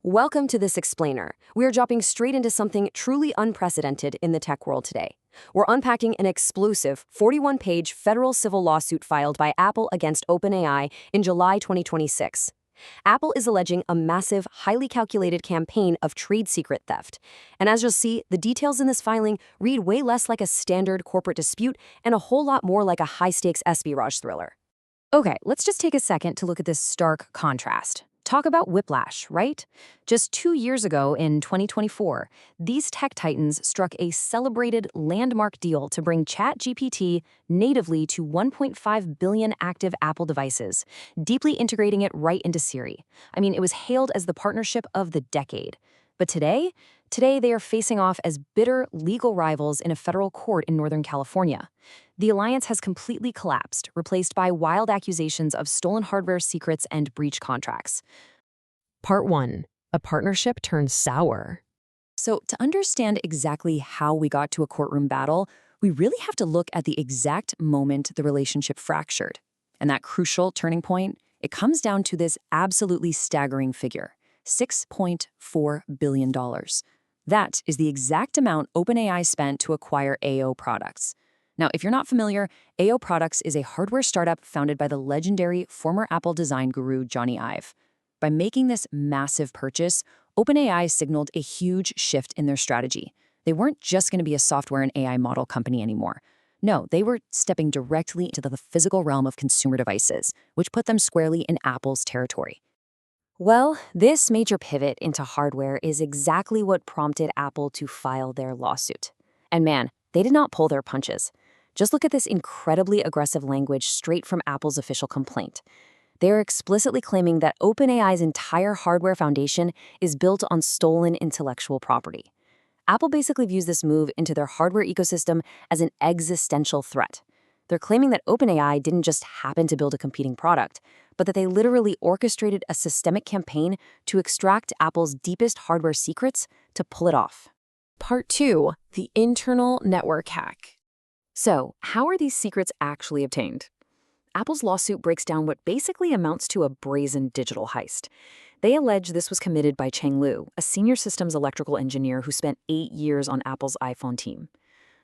Welcome to this explainer. We are dropping straight into something truly unprecedented in the tech world today. We're unpacking an explosive 41-page federal civil lawsuit filed by Apple against OpenAI in July 2026. Apple is alleging a massive, highly calculated campaign of trade secret theft. And as you'll see, the details in this filing read way less like a standard corporate dispute and a whole lot more like a high-stakes espionage thriller. Okay, let's just take a second to look at this stark contrast. Talk about whiplash, right? Just 2 years ago, in 2024, these tech titans struck a celebrated landmark deal to bring ChatGPT natively to 1.5 billion active Apple devices, deeply integrating it right into Siri. I mean, it was hailed as the partnership of the decade. But today they are facing off as bitter legal rivals in a federal court in Northern California. The alliance has completely collapsed, replaced by wild accusations of stolen hardware secrets and breach contracts. Part 1. A partnership turned sour. So, to understand exactly how we got to a courtroom battle, we really have to look at the exact moment the relationship fractured. And that crucial turning point, it comes down to this absolutely staggering figure: $6.4 billion. That is the exact amount OpenAI spent to acquire AO Products. Now, if you're not familiar, AO Products is a hardware startup founded by the legendary former Apple design guru Jony Ive. By making this massive purchase, OpenAI signaled a huge shift in their strategy. They weren't just going to be a software and AI model company anymore. No, they were stepping directly into the physical realm of consumer devices, which put them squarely in Apple's territory. Well, this major pivot into hardware is exactly what prompted Apple to file their lawsuit. And man, they did not pull their punches. Just look at this incredibly aggressive language straight from Apple's official complaint. They are explicitly claiming that OpenAI's entire hardware foundation is built on stolen intellectual property. Apple basically views this move into their hardware ecosystem as an existential threat. They're claiming that OpenAI didn't just happen to build a competing product, but that they literally orchestrated a systemic campaign to extract Apple's deepest hardware secrets to pull it off. Part 2. The internal network hack. So, how are these secrets actually obtained? Apple's lawsuit breaks down what basically amounts to a brazen digital heist. They allege this was committed by Chang Liu, a senior systems electrical engineer who spent 8 years on Apple's iPhone team.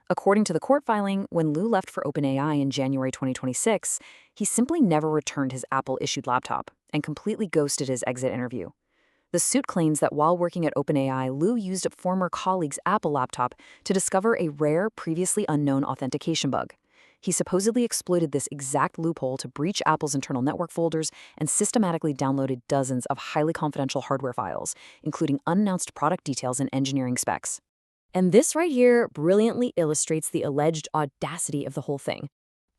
According to the court filing, when Liu left for OpenAI in January 2026, he simply never returned his Apple-issued laptop and completely ghosted his exit interview. The suit claims that while working at OpenAI, Liu used a former colleague's Apple laptop to discover a rare, previously unknown authentication bug. He supposedly exploited this exact loophole to breach Apple's internal network folders and systematically downloaded dozens of highly confidential hardware files, including unannounced product details and engineering specs. And this right here brilliantly illustrates the alleged audacity of the whole thing.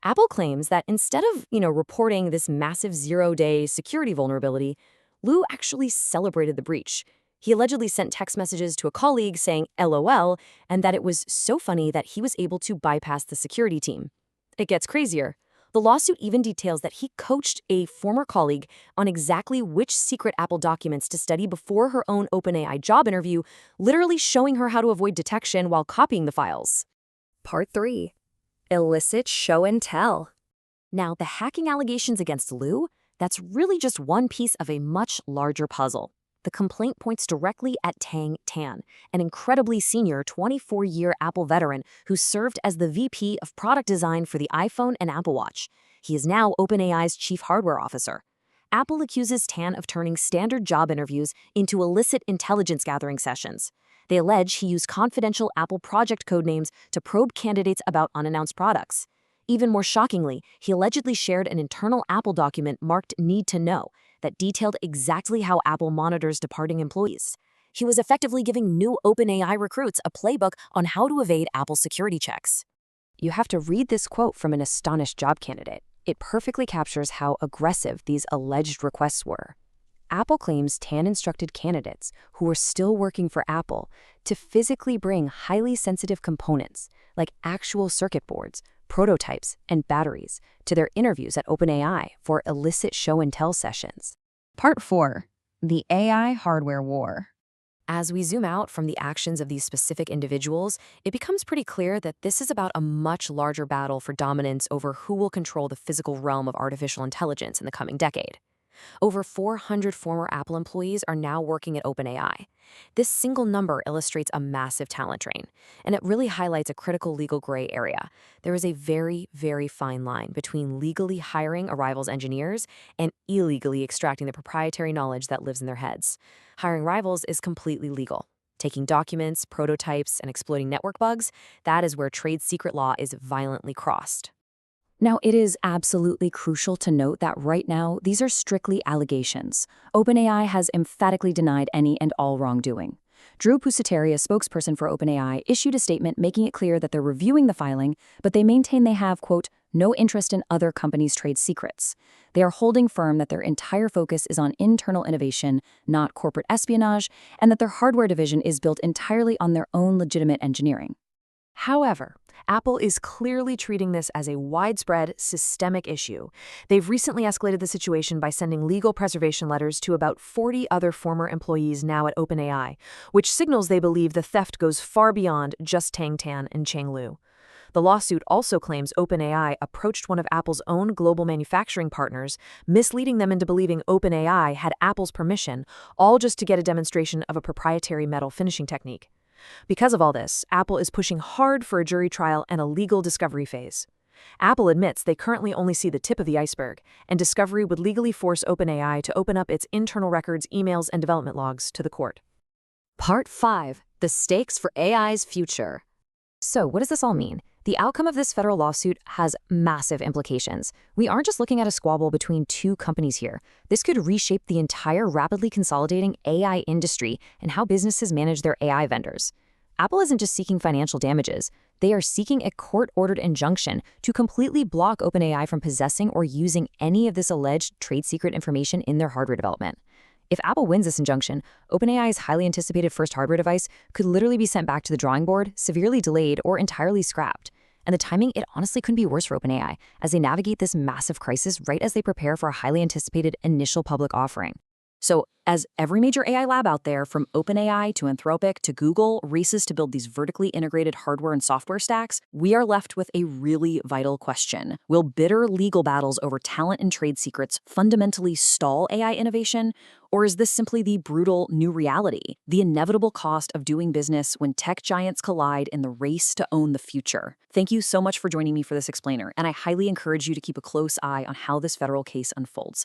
Apple claims that instead of, reporting this massive zero-day security vulnerability, Liu actually celebrated the breach. He allegedly sent text messages to a colleague saying LOL, and that it was so funny that he was able to bypass the security team. It gets crazier. The lawsuit even details that he coached a former colleague on exactly which secret Apple documents to study before her own OpenAI job interview, literally showing her how to avoid detection while copying the files. Part 3. Illicit show and tell. Now, the hacking allegations against Liu, that's really just one piece of a much larger puzzle. The complaint points directly at Tang Tan, an incredibly senior 24-year Apple veteran who served as the VP of product design for the iPhone and Apple Watch. He is now OpenAI's chief hardware officer. Apple accuses Tan of turning standard job interviews into illicit intelligence gathering sessions. They allege he used confidential Apple project codenames to probe candidates about unannounced products. Even more shockingly, he allegedly shared an internal Apple document marked Need to Know that detailed exactly how Apple monitors departing employees. He was effectively giving new OpenAI recruits a playbook on how to evade Apple security checks. You have to read this quote from an astonished job candidate. It perfectly captures how aggressive these alleged requests were. Apple claims Tan instructed candidates who were still working for Apple to physically bring highly sensitive components, like actual circuit boards, prototypes, and batteries, to their interviews at OpenAI for illicit show-and-tell sessions. Part 4. The AI hardware war. As we zoom out from the actions of these specific individuals, it becomes pretty clear that this is about a much larger battle for dominance over who will control the physical realm of artificial intelligence in the coming decade. Over 400 former Apple employees are now working at OpenAI. This single number illustrates a massive talent drain, and it really highlights a critical legal gray area. There is a very, very fine line between legally hiring a rival's engineers and illegally extracting the proprietary knowledge that lives in their heads. Hiring rivals is completely legal. Taking documents, prototypes, and exploiting network bugs, that is where trade secret law is violently crossed. Now, it is absolutely crucial to note that right now, these are strictly allegations. OpenAI has emphatically denied any and all wrongdoing. Drew Pusateri, a spokesperson for OpenAI, issued a statement making it clear that they're reviewing the filing, but they maintain they have, quote, no interest in other companies' trade secrets. They are holding firm that their entire focus is on internal innovation, not corporate espionage, and that their hardware division is built entirely on their own legitimate engineering. However, Apple is clearly treating this as a widespread, systemic issue. They've recently escalated the situation by sending legal preservation letters to about 40 other former employees now at OpenAI, which signals they believe the theft goes far beyond just Tang Tan and Chang Liu. The lawsuit also claims OpenAI approached one of Apple's own global manufacturing partners, misleading them into believing OpenAI had Apple's permission, all just to get a demonstration of a proprietary metal finishing technique. Because of all this, Apple is pushing hard for a jury trial and a legal discovery phase. Apple admits they currently only see the tip of the iceberg, and discovery would legally force OpenAI to open up its internal records, emails, and development logs to the court. Part 5. The stakes for AI's future. So, what does this all mean? The outcome of this federal lawsuit has massive implications. We aren't just looking at a squabble between two companies here. This could reshape the entire rapidly consolidating AI industry and how businesses manage their AI vendors. Apple isn't just seeking financial damages. They are seeking a court-ordered injunction to completely block OpenAI from possessing or using any of this alleged trade secret information in their hardware development. If Apple wins this injunction, OpenAI's highly anticipated first hardware device could literally be sent back to the drawing board, severely delayed, or entirely scrapped. And the timing, it honestly couldn't be worse for OpenAI as they navigate this massive crisis right as they prepare for a highly anticipated initial public offering. So, as every major AI lab out there, from OpenAI to Anthropic to Google, races to build these vertically integrated hardware and software stacks, we are left with a really vital question. Will bitter legal battles over talent and trade secrets fundamentally stall AI innovation? Or is this simply the brutal new reality, the inevitable cost of doing business when tech giants collide in the race to own the future? Thank you so much for joining me for this explainer, and I highly encourage you to keep a close eye on how this federal case unfolds.